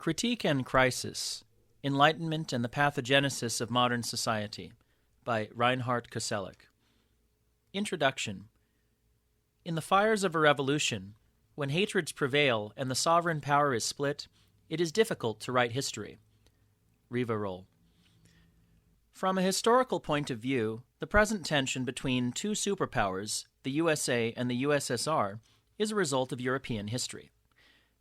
Critique and Crisis, Enlightenment and the Pathogenesis of Modern Society by Reinhart Koselleck. Introduction. In the fires of a revolution, when hatreds prevail and the sovereign power is split, it is difficult to write history. Rivarol. From a historical point of view, the present tension between two superpowers, the USA and the USSR, is a result of European history.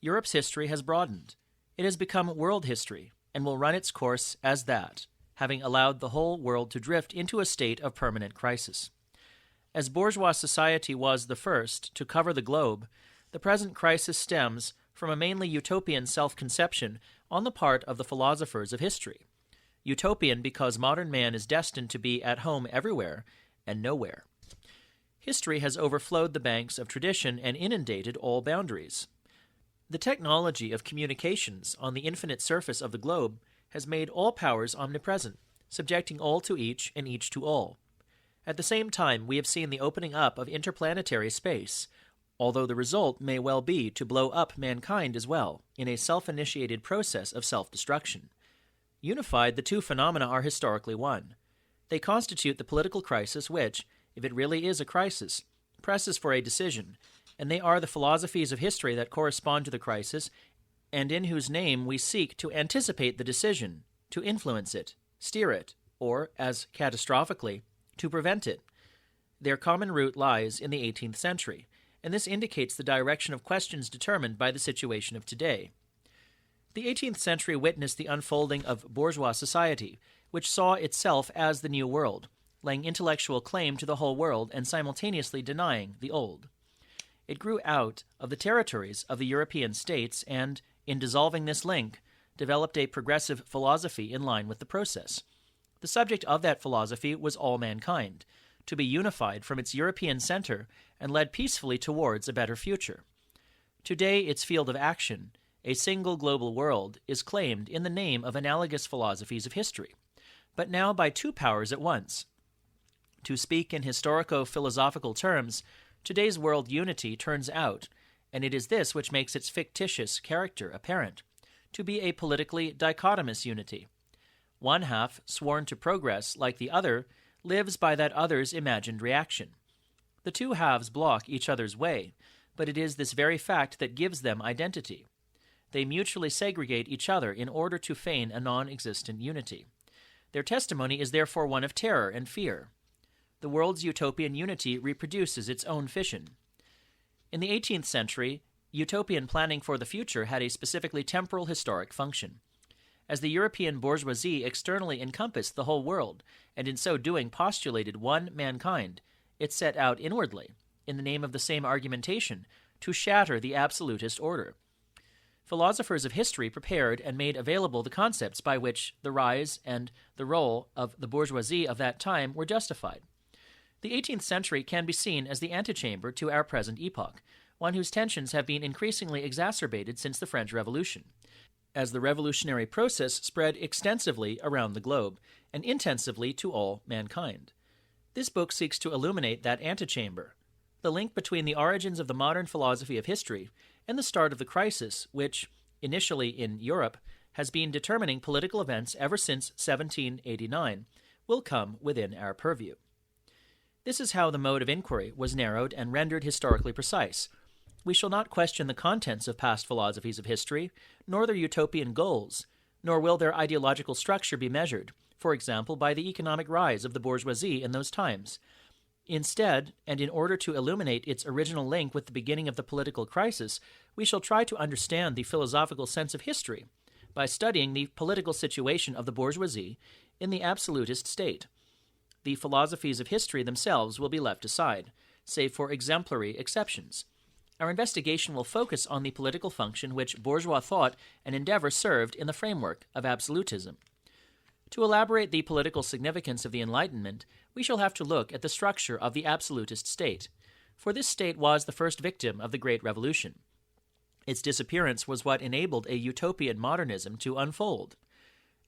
Europe's history has broadened. It has become world history and will run its course as that, having allowed the whole world to drift into a state of permanent crisis. As bourgeois society was the first to cover the globe, the present crisis stems from a mainly utopian self-conception on the part of the philosophers of history. Utopian because modern man is destined to be at home everywhere and nowhere. History has overflowed the banks of tradition and inundated all boundaries. The technology of communications on the infinite surface of the globe has made all powers omnipresent, subjecting all to each and each to all. At the same time, we have seen the opening up of interplanetary space, although the result may well be to blow up mankind as well, in a self-initiated process of self-destruction. Unified, the two phenomena are historically one. They constitute the political crisis which, if it really is a crisis, presses for a decision, and they are the philosophies of history that correspond to the crisis, and in whose name we seek to anticipate the decision, to influence it, steer it, or, as catastrophically, to prevent it. Their common root lies in the 18th century, and this indicates the direction of questions determined by the situation of today. The 18th century witnessed the unfolding of bourgeois society, which saw itself as the new world, laying intellectual claim to the whole world and simultaneously denying the old. It grew out of the territories of the European states and, in dissolving this link, developed a progressive philosophy in line with the process. The subject of that philosophy was all mankind, to be unified from its European center and led peacefully towards a better future. Today, its field of action, a single global world, is claimed in the name of analogous philosophies of history, but now by two powers at once. To speak in historico-philosophical terms, today's world unity turns out, and it is this which makes its fictitious character apparent, to be a politically dichotomous unity. One half, sworn to progress like the other, lives by that other's imagined reaction. The two halves block each other's way, but it is this very fact that gives them identity. They mutually segregate each other in order to feign a non-existent unity. Their testimony is therefore one of terror and fear. The world's utopian unity reproduces its own fission. In the 18th century, utopian planning for the future had a specifically temporal historic function. As the European bourgeoisie externally encompassed the whole world, and in so doing postulated one mankind, it set out inwardly, in the name of the same argumentation, to shatter the absolutist order. Philosophers of history prepared and made available the concepts by which the rise and the role of the bourgeoisie of that time were justified. The 18th century can be seen as the antechamber to our present epoch, one whose tensions have been increasingly exacerbated since the French Revolution, as the revolutionary process spread extensively around the globe and intensively to all mankind. This book seeks to illuminate that antechamber, the link between the origins of the modern philosophy of history and the start of the crisis which, initially in Europe, has been determining political events ever since 1789, will come within our purview. This is how the mode of inquiry was narrowed and rendered historically precise. We shall not question the contents of past philosophies of history, nor their utopian goals, nor will their ideological structure be measured, for example, by the economic rise of the bourgeoisie in those times. Instead, and in order to illuminate its original link with the beginning of the political crisis, we shall try to understand the philosophical sense of history by studying the political situation of the bourgeoisie in the absolutist state. The philosophies of history themselves will be left aside, save for exemplary exceptions. Our investigation will focus on the political function which bourgeois thought and endeavor served in the framework of absolutism. To elaborate the political significance of the Enlightenment, we shall have to look at the structure of the absolutist state, for this state was the first victim of the Great Revolution. Its disappearance was what enabled a utopian modernism to unfold.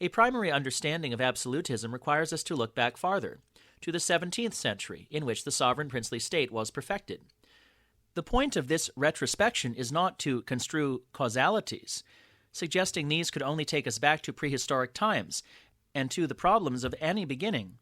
A primary understanding of absolutism requires us to look back farther, to the 17th century, in which the sovereign princely state was perfected. The point of this retrospection is not to construe causalities, suggesting these could only take us back to prehistoric times and to the problems of any beginning.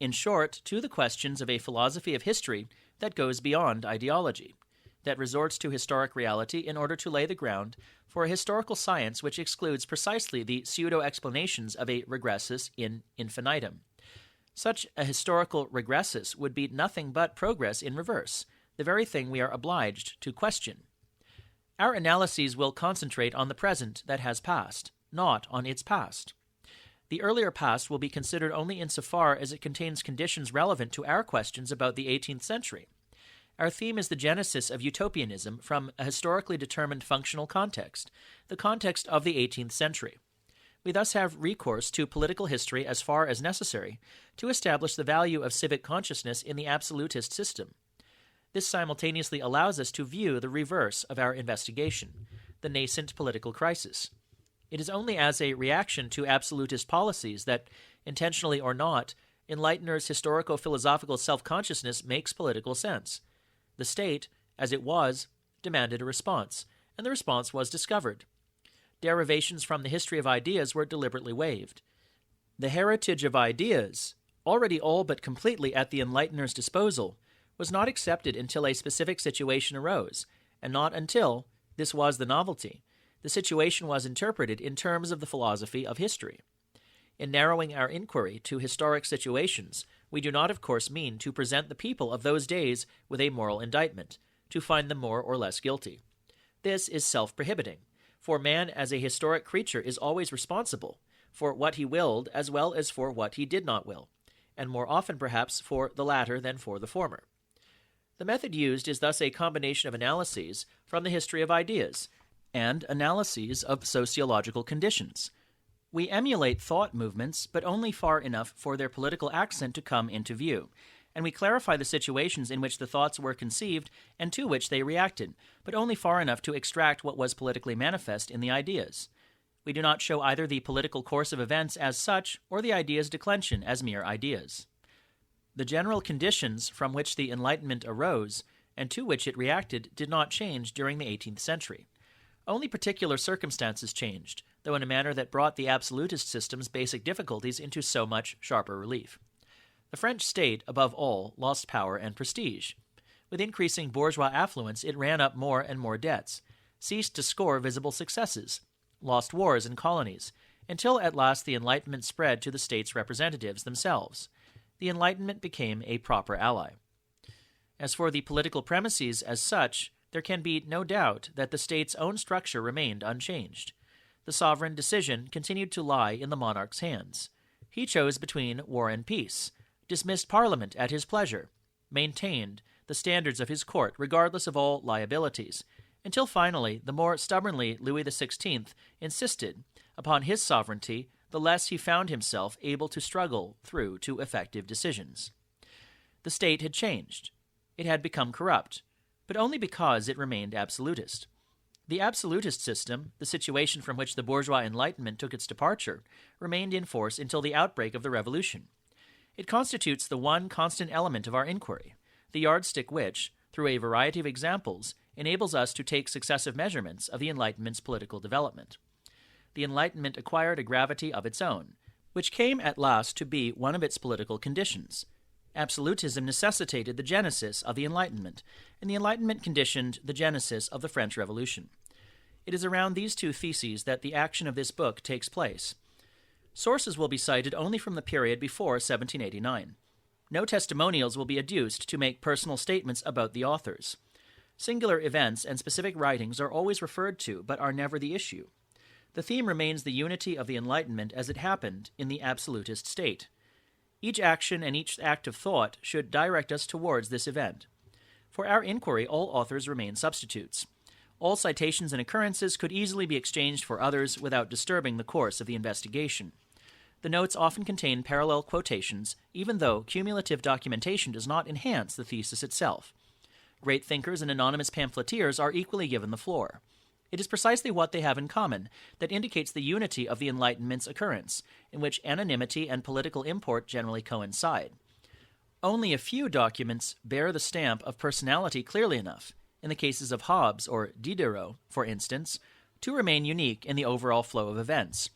In short, to the questions of a philosophy of history that goes beyond ideology, that resorts to historic reality in order to lay the ground for a historical science which excludes precisely the pseudo-explanations of a regressus in infinitum. Such a historical regressus would be nothing but progress in reverse, the very thing we are obliged to question. Our analyses will concentrate on the present that has passed, not on its past. The earlier past will be considered only insofar as it contains conditions relevant to our questions about the 18th century. Our theme is the genesis of utopianism from a historically determined functional context, the context of the 18th century. We thus have recourse to political history as far as necessary to establish the value of civic consciousness in the absolutist system. This simultaneously allows us to view the reverse of our investigation, the nascent political crisis. It is only as a reaction to absolutist policies that, intentionally or not, Enlighteners' historico-philosophical self-consciousness makes political sense. The state, as it was, demanded a response, and the response was discovered. Derivations from the history of ideas were deliberately waived. The heritage of ideas, already all but completely at the Enlighteners' disposal, was not accepted until a specific situation arose, and not until, this was the novelty, the situation was interpreted in terms of the philosophy of history. In narrowing our inquiry to historic situations, we do not, of course, mean to present the people of those days with a moral indictment, to find them more or less guilty. This is self-prohibiting, for man as a historic creature is always responsible for what he willed as well as for what he did not will, and more often perhaps for the latter than for the former. The method used is thus a combination of analyses from the history of ideas and analyses of sociological conditions. We emulate thought movements, but only far enough for their political accent to come into view, and we clarify the situations in which the thoughts were conceived and to which they reacted, but only far enough to extract what was politically manifest in the ideas. We do not show either the political course of events as such or the idea's declension as mere ideas. The general conditions from which the Enlightenment arose and to which it reacted did not change during the 18th century. Only particular circumstances changed, though in a manner that brought the absolutist system's basic difficulties into so much sharper relief. The French state, above all, lost power and prestige. With increasing bourgeois affluence, it ran up more and more debts, ceased to score visible successes, lost wars and colonies, until at last the Enlightenment spread to the state's representatives themselves. The Enlightenment became a proper ally. As for the political premises as such, there can be no doubt that the state's own structure remained unchanged. The sovereign decision continued to lie in the monarch's hands. He chose between war and peace, dismissed Parliament at his pleasure, maintained the standards of his court regardless of all liabilities, until finally the more stubbornly Louis XVI insisted upon his sovereignty, the less he found himself able to struggle through to effective decisions. The state had changed. It had become corrupt, but only because it remained absolutist. The absolutist system, the situation from which the bourgeois Enlightenment took its departure, remained in force until the outbreak of the Revolution. It constitutes the one constant element of our inquiry, the yardstick which, through a variety of examples, enables us to take successive measurements of the Enlightenment's political development. The Enlightenment acquired a gravity of its own, which came at last to be one of its political conditions. Absolutism necessitated the genesis of the Enlightenment, and the Enlightenment conditioned the genesis of the French Revolution. It is around these two theses that the action of this book takes place. Sources will be cited only from the period before 1789. No testimonials will be adduced to make personal statements about the authors. Singular events and specific writings are always referred to, but are never the issue. The theme remains the unity of the Enlightenment as it happened in the absolutist state. Each action and each act of thought should direct us towards this event. For our inquiry, all authors remain substitutes. All citations and occurrences could easily be exchanged for others without disturbing the course of the investigation. The notes often contain parallel quotations, even though cumulative documentation does not enhance the thesis itself. Great thinkers and anonymous pamphleteers are equally given the floor. It is precisely what they have in common that indicates the unity of the Enlightenment's occurrence, in which anonymity and political import generally coincide. Only a few documents bear the stamp of personality clearly enough. In the cases of Hobbes or Diderot, for instance, to remain unique in the overall flow of events.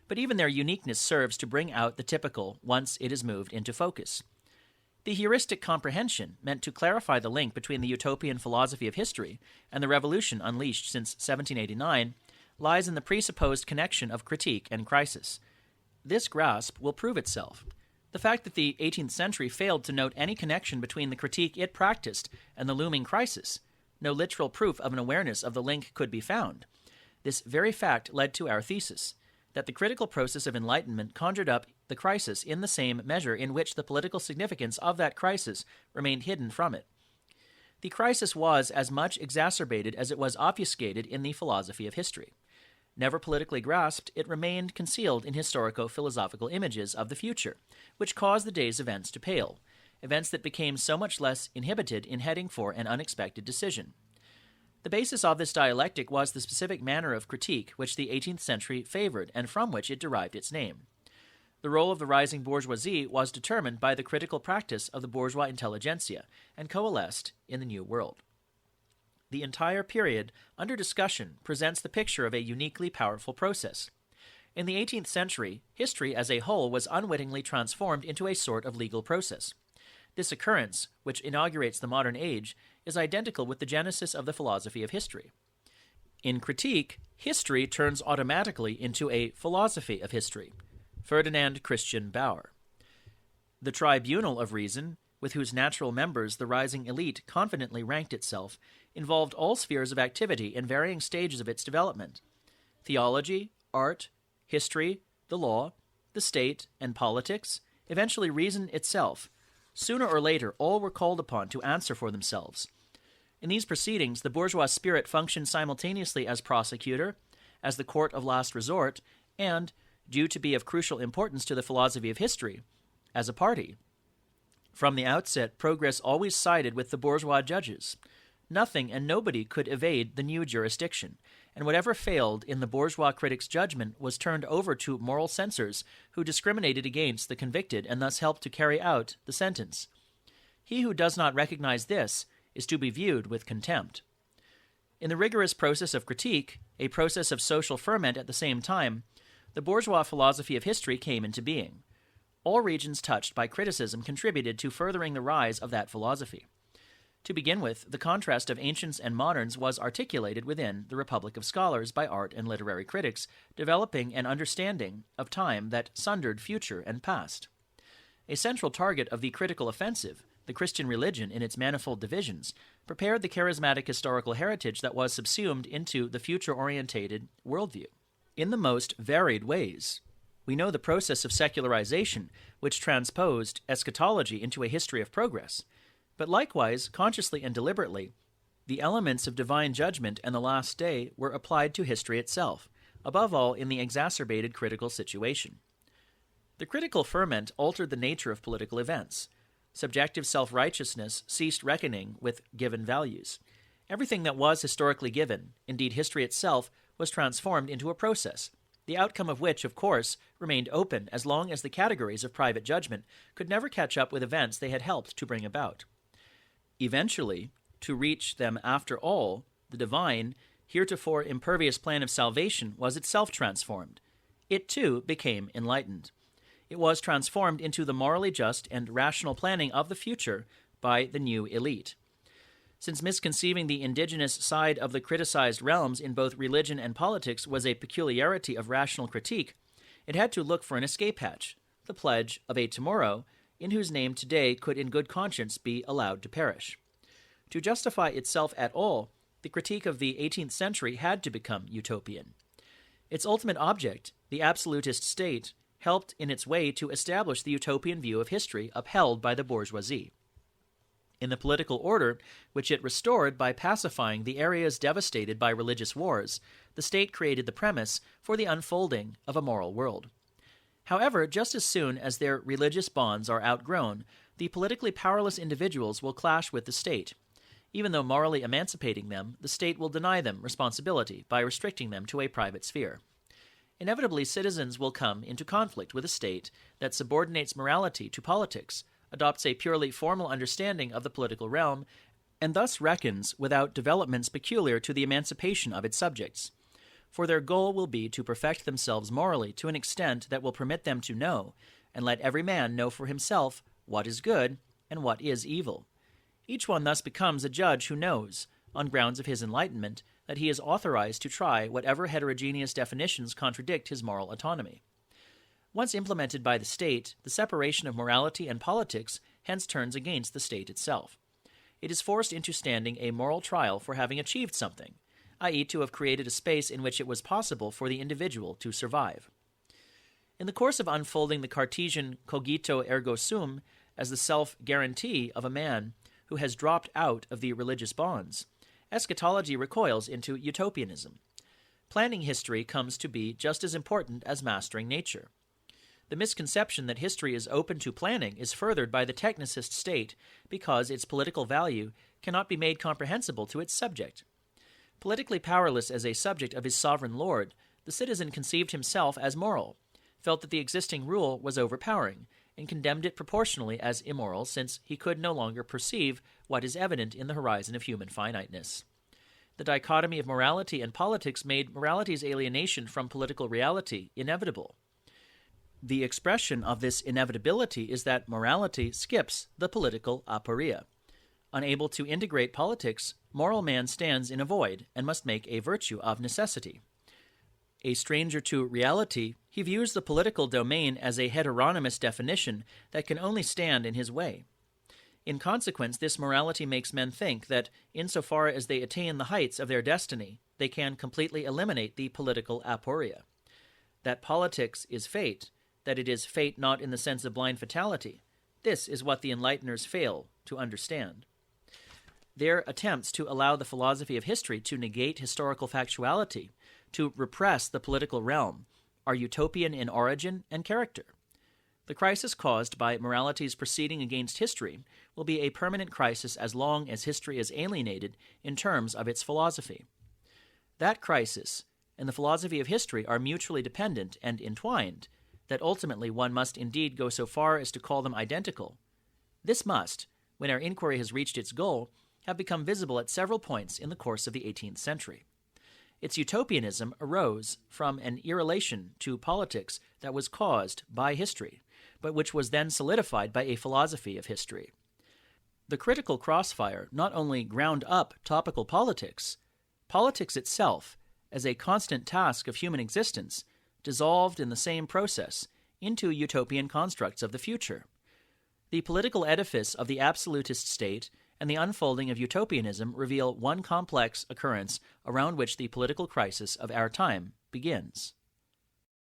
But even their uniqueness serves to bring out the typical once it is moved into focus. The heuristic comprehension, meant to clarify the link between the utopian philosophy of history and the revolution unleashed since 1789, lies in the presupposed connection of critique and crisis. This grasp will prove itself. The fact that the 18th century failed to note any connection between the critique it practiced and the looming crisis, no literal proof of an awareness of the link could be found. This very fact led to our thesis, that the critical process of enlightenment conjured up the crisis in the same measure in which the political significance of that crisis remained hidden from it. The crisis was as much exacerbated as it was obfuscated in the philosophy of history. Never politically grasped, it remained concealed in historico-philosophical images of the future, which caused the day's events to pale, events that became so much less inhibited in heading for an unexpected decision. The basis of this dialectic was the specific manner of critique which the 18th century favored and from which it derived its name. The role of the rising bourgeoisie was determined by the critical practice of the bourgeois intelligentsia and coalesced in the New World. The entire period under discussion presents the picture of a uniquely powerful process. In the 18th century, history as a whole was unwittingly transformed into a sort of legal process. This occurrence, which inaugurates the modern age, is identical with the genesis of the philosophy of history. In critique, history turns automatically into a philosophy of history. Ferdinand Christian Bauer. The tribunal of reason, with whose natural members the rising elite confidently ranked itself, involved all spheres of activity in varying stages of its development. Theology, art, history, the law, the state, and politics, eventually reason itself. Sooner or later, all were called upon to answer for themselves. In these proceedings, the bourgeois spirit functioned simultaneously as prosecutor, as the court of last resort, and, due to be of crucial importance to the philosophy of history, as a party. From the outset, progress always sided with the bourgeois judges. Nothing and nobody could evade the new jurisdiction, and whatever failed in the bourgeois critic's judgment was turned over to moral censors who discriminated against the convicted and thus helped to carry out the sentence. He who does not recognize this is to be viewed with contempt. In the rigorous process of critique, a process of social ferment at the same time, the bourgeois philosophy of history came into being. All regions touched by criticism contributed to furthering the rise of that philosophy. To begin with, the contrast of ancients and moderns was articulated within the Republic of Scholars by art and literary critics, developing an understanding of time that sundered future and past. A central target of the critical offensive, the Christian religion in its manifold divisions, prepared the charismatic historical heritage that was subsumed into the future-orientated worldview. In the most varied ways, we know the process of secularization, which transposed eschatology into a history of progress. But likewise, consciously and deliberately, the elements of divine judgment and the last day were applied to history itself, above all in the exacerbated critical situation. The critical ferment altered the nature of political events. Subjective self-righteousness ceased reckoning with given values. Everything that was historically given, indeed history itself, was transformed into a process, the outcome of which, of course, remained open as long as the categories of private judgment could never catch up with events they had helped to bring about. Eventually, to reach them after all, the divine, heretofore impervious plan of salvation was itself transformed. It, too, became enlightened. It was transformed into the morally just and rational planning of the future by the new elite. Since misconceiving the indigenous side of the criticized realms in both religion and politics was a peculiarity of rational critique, it had to look for an escape hatch, the pledge of a tomorrow, in whose name today could in good conscience be allowed to perish. To justify itself at all, the critique of the 18th century had to become utopian. Its ultimate object, the absolutist state, helped in its way to establish the utopian view of history upheld by the bourgeoisie. In the political order, which it restored by pacifying the areas devastated by religious wars, the state created the premise for the unfolding of a moral world. However, just as soon as their religious bonds are outgrown, the politically powerless individuals will clash with the state. Even though morally emancipating them, the state will deny them responsibility by restricting them to a private sphere. Inevitably, citizens will come into conflict with a state that subordinates morality to politics, adopts a purely formal understanding of the political realm, and thus reckons without developments peculiar to the emancipation of its subjects. for their goal will be to perfect themselves morally to an extent that will permit them to know, and let every man know for himself, what is good and what is evil. Each one thus becomes a judge who knows, on grounds of his enlightenment, that he is authorized to try whatever heterogeneous definitions contradict his moral autonomy. Once implemented by the state, the separation of morality and politics hence turns against the state itself. It is forced into standing a moral trial for having achieved something, i.e., to have created a space in which it was possible for the individual to survive. In the course of unfolding the Cartesian cogito ergo sum as the self-guarantee of a man who has dropped out of the religious bonds, eschatology recoils into utopianism. Planning history comes to be just as important as mastering nature. The misconception that history is open to planning is furthered by the technicist state because its political value cannot be made comprehensible to its subject. Politically powerless as a subject of his sovereign lord, the citizen conceived himself as moral, felt that the existing rule was overpowering, and condemned it proportionally as immoral since he could no longer perceive what is evident in the horizon of human finiteness. The dichotomy of morality and politics made morality's alienation from political reality inevitable. The expression of this inevitability is that morality skips the political aporia. Unable to integrate politics, moral man stands in a void and must make a virtue of necessity. A stranger to reality, he views the political domain as a heteronymous definition that can only stand in his way. In consequence, this morality makes men think that, insofar as they attain the heights of their destiny, they can completely eliminate the political aporia. That politics is fate, that it is fate not in the sense of blind fatality, this is what the enlighteners fail to understand. Their attempts to allow the philosophy of history to negate historical factuality, to repress the political realm, are utopian in origin and character. The crisis caused by morality's proceeding against history will be a permanent crisis as long as history is alienated in terms of its philosophy. That crisis and the philosophy of history are mutually dependent and entwined, that ultimately one must indeed go so far as to call them identical. This must, when our inquiry has reached its goal, have become visible at several points in the course of the 18th century. Its utopianism arose from an irrelation to politics that was caused by history, but which was then solidified by a philosophy of history. The critical crossfire not only ground up topical politics itself, as a constant task of human existence, dissolved in the same process into utopian constructs of the future. The political edifice of the absolutist state and the unfolding of utopianism reveal one complex occurrence around which the political crisis of our time begins.